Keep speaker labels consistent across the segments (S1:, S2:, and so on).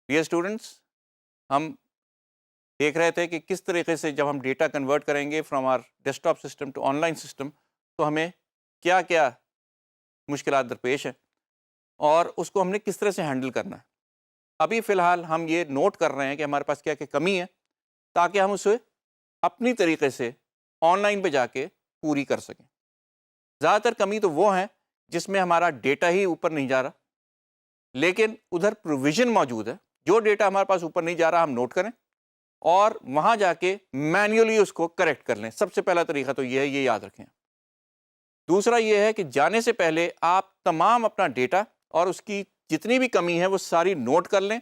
S1: Dear students, ہم دیکھ رہے تھے کہ کس طریقے سے جب ہم ڈیٹا کنورٹ کریں گے from our desktop system to online system تو ہمیں کیا کیا مشکلات درپیش ہیں اور اس کو ہم نے کس طرح سے ہینڈل کرنا ہے۔ ابھی فی الحال ہم یہ نوٹ کر رہے ہیں کہ ہمارے پاس کیا کیا کمی ہے تاکہ ہم اسے اپنی طریقے سے آن لائن پہ جا کے پوری کر سکیں۔ زیادہ تر کمی تو وہ ہیں جس میں ہمارا ڈیٹا ہی اوپر نہیں جا رہا، لیکن ادھر پروویژن موجود ہے، جو ڈیٹا ہمارے پاس اوپر نہیں جا رہا ہم نوٹ کریں اور وہاں جا کے مینولی اس کو کریکٹ کر لیں۔ سب سے پہلا طریقہ تو یہ ہے، یہ یاد رکھیں۔ دوسرا یہ ہے کہ جانے سے پہلے آپ تمام اپنا ڈیٹا اور اس کی جتنی بھی کمی ہے وہ ساری نوٹ کر لیں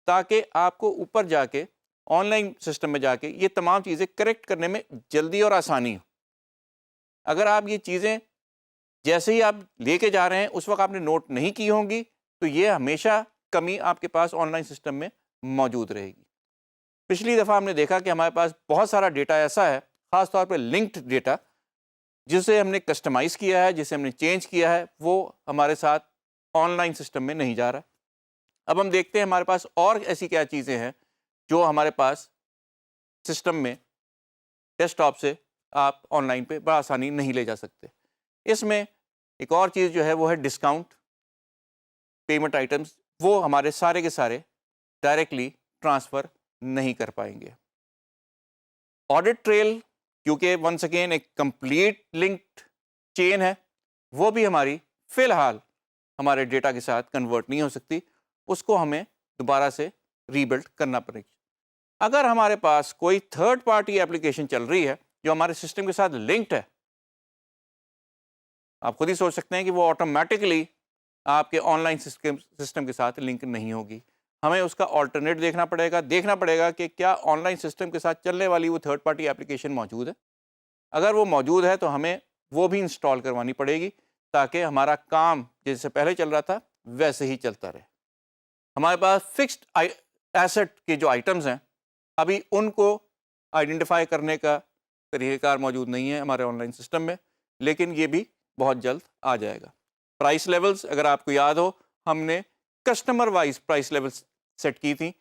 S1: تاکہ آپ کو اوپر جا کے آن لائن سسٹم میں جا کے یہ تمام چیزیں کریکٹ کرنے میں جلدی اور آسانی ہو۔ اگر آپ یہ چیزیں جیسے ہی آپ لے کے جا رہے ہیں اس وقت آپ نے نوٹ نہیں کی ہوں گی تو یہ ہمیشہ کمی آپ کے پاس آن لائن سسٹم میں موجود رہے گی۔ پچھلی دفعہ ہم نے دیکھا کہ ہمارے پاس بہت سارا ڈیٹا ایسا ہے، خاص طور پہ لنکڈ ڈیٹا، جسے ہم نے کسٹمائز کیا ہے، جسے ہم نے چینج کیا ہے، وہ ہمارے ساتھ آن لائن سسٹم میں نہیں جا رہا۔ اب ہم دیکھتے ہیں ہمارے پاس اور ایسی کیا چیزیں ہیں جو ہمارے پاس سسٹم میں ڈیسک ٹاپ سے آپ آن لائن پہ بآسانی نہیں لے جا سکتے۔ اس میں ایک اور چیز جو ہے وہ ہے ڈسکاؤنٹ پیمنٹ آئٹمس، وہ ہمارے سارے کے سارے ڈائریکٹلی ٹرانسفر نہیں کر پائیں گے۔ آڈٹ ٹریل کیونکہ ونس اگین ایک کمپلیٹ لنکڈ چین ہے، وہ بھی ہماری فی الحال ہمارے ڈیٹا کے ساتھ کنورٹ نہیں ہو سکتی، اس کو ہمیں دوبارہ سے ری بلڈ کرنا پڑے گی۔ اگر ہمارے پاس کوئی تھرڈ پارٹی اپلیکیشن چل رہی ہے جو ہمارے سسٹم کے ساتھ لنکڈ ہے، آپ خود ہی سوچ سکتے ہیں کہ وہ آٹومیٹکلی آپ کے آن لائن سسٹم کے ساتھ لنک نہیں ہوگی۔ ہمیں اس کا آلٹرنیٹ دیکھنا پڑے گا کہ کیا آن لائن سسٹم کے ساتھ چلنے والی وہ تھرڈ پارٹی اپلیکیشن موجود ہے۔ اگر وہ موجود ہے تو ہمیں وہ بھی انسٹال کروانی پڑے گی تاکہ ہمارا کام جیسے پہلے چل رہا تھا ویسے ہی چلتا رہے۔ ہمارے پاس فکسڈ ایسٹ کے جو آئٹمز ہیں ابھی ان کو آئیڈینٹیفائی کرنے کا طریقہ کار موجود نہیں ہے ہمارے آن لائن سسٹم میں، لیکن یہ بھی بہت جلد آ جائے گا۔ پرائس لیولز، اگر آپ کو یاد ہو ہم نے customer wise price levels set کی تھیں،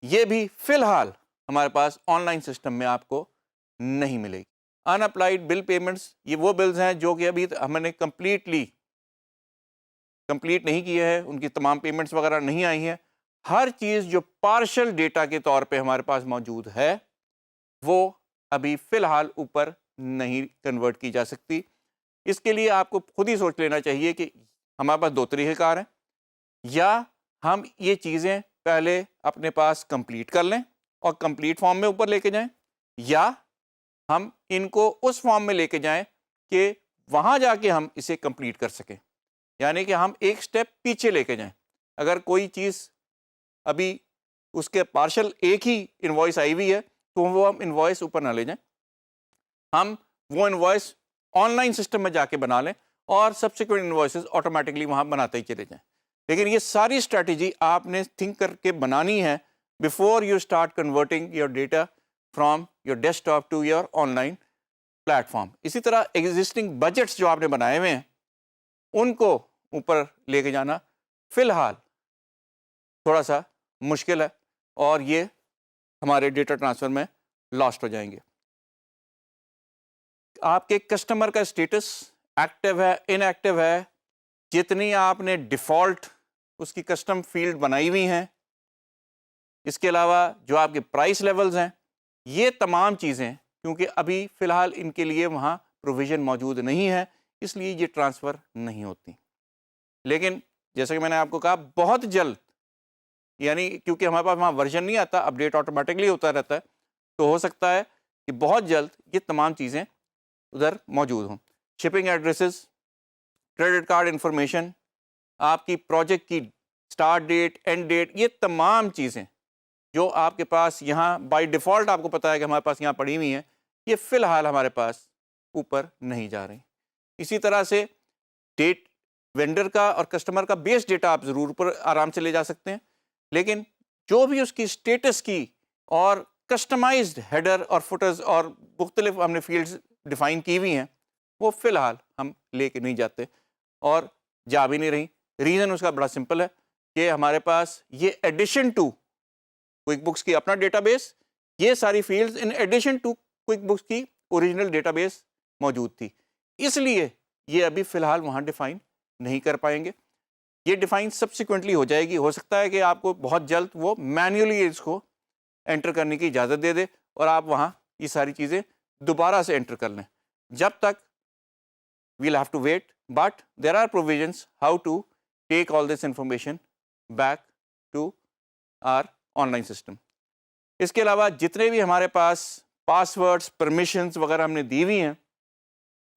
S1: یہ بھی فی الحال ہمارے پاس آن لائن سسٹم میں آپ کو نہیں ملے گی۔ ان اپلائیڈ بل پیمنٹس، یہ وہ بلز ہیں جو کہ ابھی ہم نے کمپلیٹ نہیں کیے ہیں، ان کی تمام پیمنٹس وغیرہ نہیں آئی ہیں۔ ہر چیز جو پارشل ڈیٹا کے طور پہ ہمارے پاس موجود ہے وہ ابھی فی الحال اوپر نہیں کنورٹ کی جا سکتی۔ اس کے لیے آپ کو خود ہی سوچ لینا چاہیے کہ ہمارے پاس دو طریقہ کار ہیں، یا ہم یہ چیزیں پہلے اپنے پاس کمپلیٹ کر لیں اور کمپلیٹ فارم میں اوپر لے کے جائیں، یا ہم ان کو اس فارم میں لے کے جائیں کہ وہاں جا کے ہم اسے کمپلیٹ کر سکیں، یعنی کہ ہم ایک سٹیپ پیچھے لے کے جائیں۔ اگر کوئی چیز ابھی اس کے پارشل ایک ہی انوائس آئی ہوئی ہے تو وہ ہم انوائس اوپر نہ لے جائیں، ہم وہ انوائس آن لائن سسٹم میں جا کے بنا لیں اور سبسیکوینٹ انوائسز آٹومیٹکلی وہاں بناتے ہی چلے جائیں۔ لیکن یہ ساری اسٹریٹجی آپ نے تھنک کر کے بنانی ہے before you start converting your data from your desktop to your online platform. اسی طرح ایگزسٹنگ بجٹس جو آپ نے بنائے ہوئے ہیں ان کو اوپر لے کے جانا فی الحال تھوڑا سا مشکل ہے اور یہ ہمارے ڈیٹا ٹرانسفر میں لاسٹ ہو جائیں گے۔ آپ کے کسٹمر کا اسٹیٹس ایکٹیو ہے ان ایکٹیو ہے، جتنی آپ نے ڈیفالٹ اس کی کسٹم فیلڈ بنائی ہوئی ہیں، اس کے علاوہ جو آپ کے پرائس لیولز ہیں، یہ تمام چیزیں کیونکہ ابھی فی الحال ان کے لیے وہاں پروویژن موجود نہیں ہے، اس لیے یہ ٹرانسفر نہیں ہوتی۔ لیکن جیسا کہ میں نے آپ کو کہا بہت جلد، یعنی کیونکہ ہمارے پاس وہاں ورژن نہیں آتا، اپڈیٹ آٹومیٹکلی ہوتا رہتا ہے، تو ہو سکتا ہے کہ بہت جلد یہ تمام چیزیں ادھر موجود ہوں۔ Shipping addresses, credit card information, آپ کی پروجیکٹ کی سٹارٹ ڈیٹ، اینڈ ڈیٹ، یہ تمام چیزیں جو آپ کے پاس یہاں بائی ڈیفالٹ آپ کو پتہ ہے کہ ہمارے پاس یہاں پڑی ہوئی ہیں، یہ فی الحال ہمارے پاس اوپر نہیں جا رہی۔ اسی طرح سے ڈیٹ، وینڈر کا اور کسٹمر کا بیس ڈیٹا آپ ضرور اوپر آرام سے لے جا سکتے ہیں، لیکن جو بھی اس کی اسٹیٹس کی اور کسٹمائزڈ ہیڈر اور فوٹرز اور مختلف ہم نے فیلڈز ڈیفائن کی ہوئی ہیں، وہ فی الحال ہم لے کے نہیں جاتے اور جا بھی نہیں رہی۔ ریزن اس کا بڑا سمپل ہے کہ ہمارے پاس یہ ایڈیشن ٹو کوئک بکس کی اپنا ڈیٹا بیس، یہ ساری fields in addition to QuickBooks کی اوریجنل ڈیٹا بیس موجود تھی، اس لیے یہ ابھی فی الحال وہاں ڈیفائن نہیں کر پائیں گے. یہ ڈیفائن سبسیکوینٹلی ہو جائے گی. ہو سکتا ہے کہ آپ کو بہت جلد وہ مینولی اس کو انٹر کرنے کی اجازت دے دے اور آپ وہاں یہ ساری چیزیں دوبارہ سے انٹر کر لیں. جب تک we'll have to wait, but there are provisions how to take all this information back to our online system. اس کے علاوہ جتنے بھی ہمارے پاس پاسورڈز پرمیشنز وغیرہ ہم نے دی ہوئی ہیں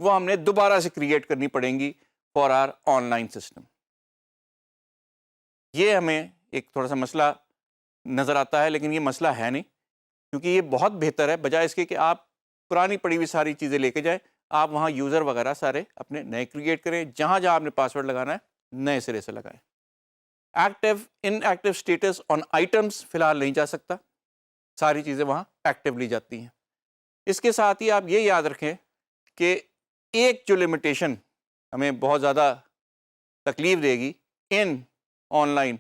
S1: وہ ہم نے دوبارہ سے کریٹ کرنی پڑیں گی for our online system. یہ ہمیں ایک تھوڑا سا مسئلہ نظر آتا ہے، لیکن یہ مسئلہ ہے نہیں، کیونکہ یہ بہت بہتر ہے بجائے اس کے کہ آپ پرانی پڑی ہوئی ساری چیزیں لے کے جائیں. آپ وہاں یوزر وغیرہ سارے اپنے نئے کریٹ کریں، جہاں جہاں آپ نے پاسورڈ لگانا ہے نئے سرے سے لگائیں. Active inactive status on items فی الحال نہیں جا سکتا، ساری چیزیں وہاں ایکٹیو لی جاتی ہیں. اس کے ساتھ ہی آپ یہ یاد رکھیں کہ ایک جو لمیٹیشن ہمیں بہت زیادہ تکلیف دے گی ان آن لائن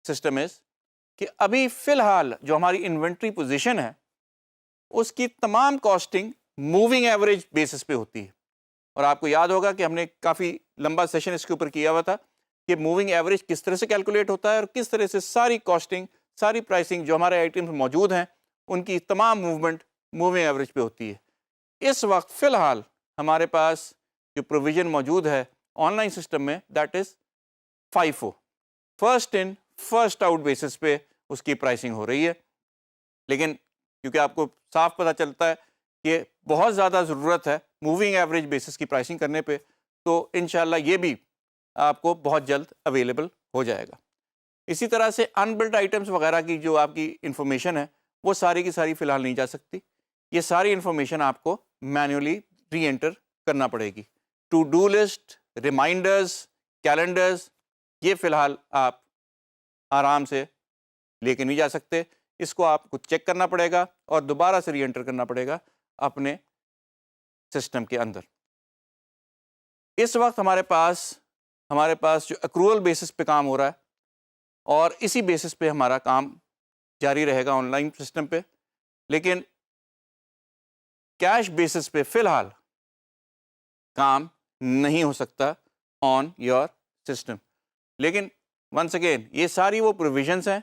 S1: سسٹم از کہ ابھی فی الحال جو ہماری انوینٹری پوزیشن ہے اس کی تمام کاسٹنگ موونگ ایوریج بیسس پہ ہوتی ہے. اور آپ کو یاد ہوگا کہ ہم نے کافی لمبا سیشن اس کے اوپر کیا ہوا تھا کہ موونگ ایوریج کس طرح سے کیلکولیٹ ہوتا ہے اور کس طرح سے ساری کاسٹنگ ساری پرائسنگ جو ہمارے آئٹمس موجود ہیں ان کی تمام موومنٹ موونگ ایوریج پہ ہوتی ہے. اس وقت فی الحال ہمارے پاس جو پروویژن موجود ہے آن لائن سسٹم میں that is FIFO، first in first out basis پہ اس کی پرائسنگ ہو رہی ہے. لیکن کیونکہ آپ کو صاف پتہ چلتا ہے کہ بہت زیادہ ضرورت ہے موونگ ایوریج بیسس کی پرائسنگ کرنے پہ، تو انشاءاللہ یہ بھی آپ کو بہت جلد اویلیبل ہو جائے گا. اسی طرح سے ان بلڈ آئٹمس وغیرہ کی جو آپ کی انفارمیشن ہے وہ ساری کی ساری فی الحال نہیں جا سکتی. یہ ساری انفارمیشن آپ کو مینولی ری انٹر کرنا پڑے گی. To do list, reminders, calendars, یہ فی الحال آپ آرام سے لے کے نہیں جا سکتے. اس کو آپ کو چیک کرنا پڑے گا اور دوبارہ سے ری انٹر کرنا پڑے گا اپنے سسٹم کے اندر. اس وقت ہمارے پاس جو اکرول بیسس پہ کام ہو رہا ہے اور اسی بیسس پہ ہمارا کام جاری رہے گا آن لائن سسٹم پہ، لیکن کیش بیسس پہ فی الحال کام نہیں ہو سکتا آن یور سسٹم. لیکن ونس اگین یہ ساری وہ پروویژنس ہیں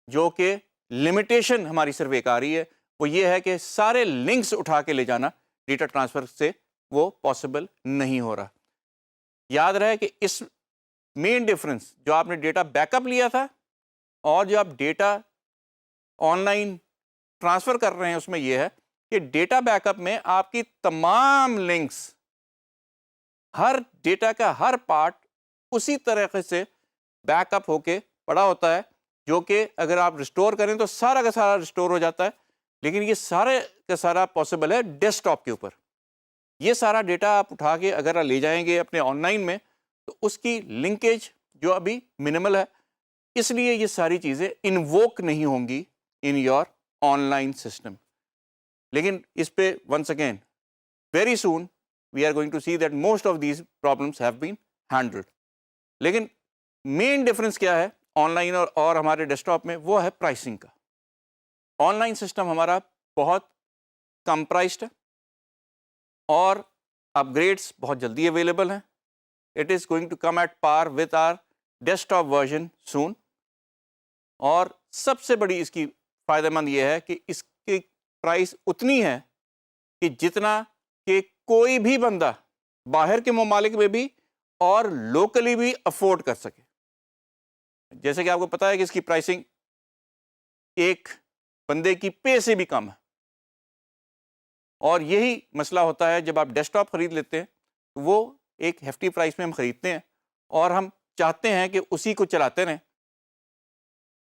S1: جو کہ لمیٹیشن ہماری صرف ایک آ رہی ہے، وہ یہ ہے کہ سارے لنکس اٹھا کے لے جانا ڈیٹا ٹرانسفر سے وہ پاسبل نہیں ہو رہا. یاد رہے کہ اس مین ڈفرنس جو آپ نے ڈیٹا بیک اپ لیا تھا اور جو آپ ڈیٹا آن لائن ٹرانسفر کر رہے ہیں اس میں یہ ہے کہ ڈیٹا بیک اپ میں آپ کی تمام لنکس، ہر ڈیٹا کا ہر پارٹ اسی طریقے سے بیک اپ ہو کے پڑا ہوتا ہے، جو کہ اگر آپ ریسٹور کریں تو سارا کا سارا ریسٹور ہو جاتا ہے. لیکن یہ سارے کا سارا پاسبل ہے ڈیسک ٹاپ کے اوپر. یہ سارا ڈیٹا آپ اٹھا کے اگر لے جائیں گے اپنے آن لائن میں تو اس کی لنکیج جو ابھی منیمل ہے، اس لیے یہ ساری چیزیں انووک نہیں ہوں گی in your online system. لیکن اس پہ once again very soon we are going to see that most of these problems have been handled. لیکن مین ڈفرنس کیا ہے آن لائن اور ہمارے ڈیسک ٹاپ میں؟ وہ ہے پرائسنگ کا. آن لائن سسٹم ہمارا بہت کم پرائسڈ ہے اور اپ گریڈس بہت جلدی اویلیبل ہیں. It is going to come at par with our desktop version soon. اور سب سے بڑی اس کی فائدہ مند یہ ہے کہ اس کی پرائس اتنی ہے کہ جتنا کہ کوئی بھی بندہ باہر کے ممالک میں بھی اور لوکلی بھی افورڈ کر سکے. جیسے کہ آپ کو پتہ ہے کہ اس کی پرائسنگ ایک بندے کی پے سے بھی کم ہے. اور یہی مسئلہ ہوتا ہے جب آپ ڈیسک ٹاپ خرید لیتے ہیں، وہ ایک ہیفٹی پرائس میں ہم خریدتے ہیں اور ہم چاہتے ہیں کہ اسی کو چلاتے رہیں.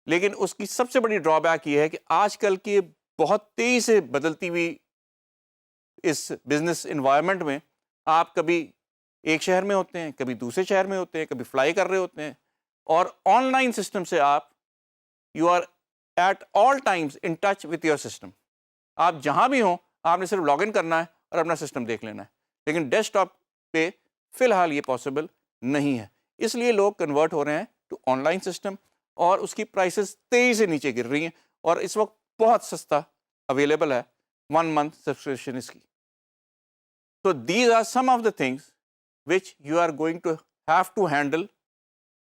S1: لیکن اس کی سب سے بڑی ڈرا بیک یہ ہے کہ آج کل کی بہت تیزی سے بدلتی ہوئی اس بزنس انوائرمنٹ میں آپ کبھی ایک شہر میں ہوتے ہیں، کبھی دوسرے شہر میں ہوتے ہیں، کبھی فلائی کر رہے ہوتے ہیں، اور آن لائن سسٹم سے آپ you are at all times in touch with your system. آپ جہاں بھی ہوں آپ نے صرف لاگ ان کرنا ہے اور اپنا سسٹم دیکھ لینا ہے. لیکن ڈیسک ٹاپ پہ فی الحال یہ پاسبل نہیں ہے. اس لیے لوگ کنورٹ ہو رہے ہیں ٹو آن لائن سسٹم اور اس کی پرائسز تیزی سے نیچے گر رہی ہیں. اور اس وقت بہت سستا اویلیبل ہے 1 month سبسکرپشن اس کی. So these are some of the things which you are going to have to handle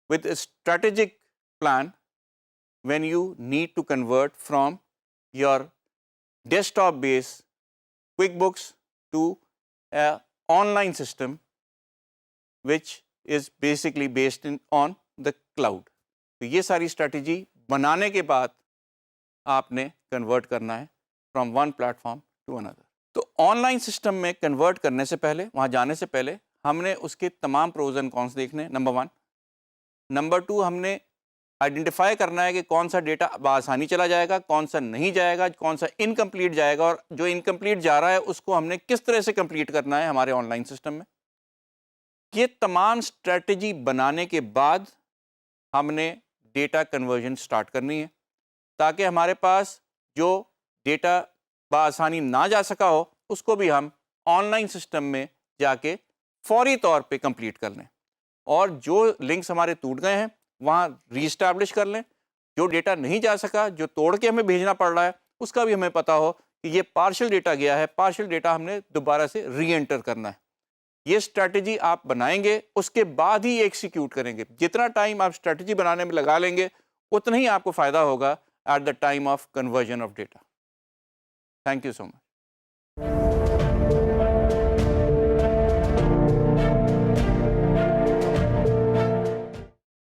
S1: with a strategic plan when you need to convert from your desktop based QuickBooks to an online system which is basically based on the cloud. تو یہ ساری strategy بنانے کے بعد آپ نے convert کرنا ہے from one platform to اندر. تو آن لائن سسٹم میں کنورٹ کرنے سے پہلے، وہاں جانے سے پہلے ہم نے اس کے تمام پروز اینڈ کونس دیکھنے. نمبر 1. نمبر 2 ہم نے آئیڈینٹیفائی کرنا ہے کہ کون سا ڈیٹا بآسانی چلا جائے گا، کون سا نہیں جائے گا، کون سا انکمپلیٹ جائے گا، اور جو انکمپلیٹ جا رہا ہے اس کو ہم نے کس طرح سے کمپلیٹ کرنا ہے ہمارے آن لائن سسٹم میں. یہ تمام اسٹریٹجی بنانے کے بعد ہم نے ڈیٹا کنورژن سٹارٹ کرنی ہے تاکہ ہمارے پاس جو ڈیٹا بآسانی نہ جا سکا ہو اس کو بھی ہم آن لائن سسٹم میں جا کے فوری طور پہ کمپلیٹ کر لیں، اور جو لنکس ہمارے ٹوٹ گئے ہیں وہاں ری اسٹیبلش کر لیں. جو ڈیٹا نہیں جا سکا، جو توڑ کے ہمیں بھیجنا پڑ رہا ہے، اس کا بھی ہمیں پتہ ہو کہ یہ پارشل ڈیٹا گیا ہے، پارشل ڈیٹا ہم نے دوبارہ سے ری انٹر کرنا ہے. یہ اسٹریٹجی آپ بنائیں گے، اس کے بعد ہی ایکسیکیوٹ کریں گے. جتنا ٹائم آپ اسٹریٹجی بنانے میں لگا لیں گے اتنا ہی آپ کو فائدہ ہوگا at the time of conversion of data. Thank you so much.